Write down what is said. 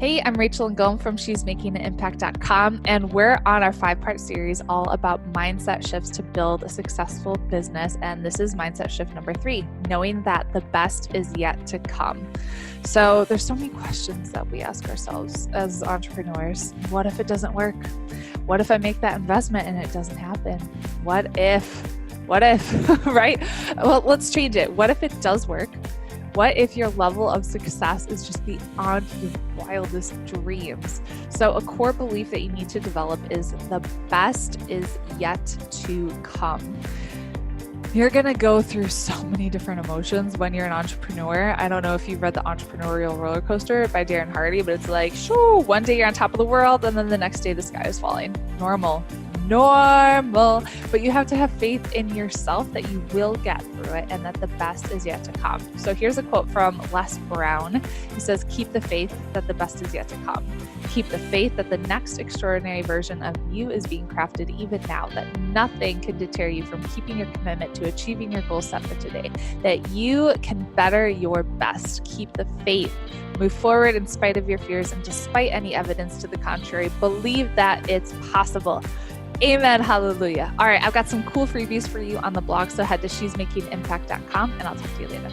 Hey, I'm Rachel Ngom from she'smakinganimpact.com, and we're on our 5-part series all about mindset shifts to build a successful business. And this is mindset shift number 3, knowing that the best is yet to come. So there's so many questions that we ask ourselves as entrepreneurs. What if it doesn't work? What if I make that investment and it doesn't happen? What if, right? Well, let's change it. What if it does work? What if your level of success is just beyond your wildest dreams? So a core belief that you need to develop is the best is yet to come. You're going to go through so many different emotions when you're an entrepreneur. I don't know if you've read the Entrepreneurial roller coaster by Darren Hardy, but it's like, shoo, one day you're on top of the world and then the next day the sky is falling. Normal. But you have to have faith in yourself that you will get through it and that the best is yet to come. So here's a quote from Les Brown. He says, keep the faith that the best is yet to come. Keep the faith that the next extraordinary version of you is being crafted even now, that nothing can deter you from keeping your commitment to achieving your goals set for today, that you can better your best. Keep the faith. Move forward in spite of your fears and despite any evidence to the contrary. Believe that it's possible. Amen. Hallelujah. All right. I've got some cool freebies for you on the blog. So head to she'smakingimpact.com and I'll talk to you later.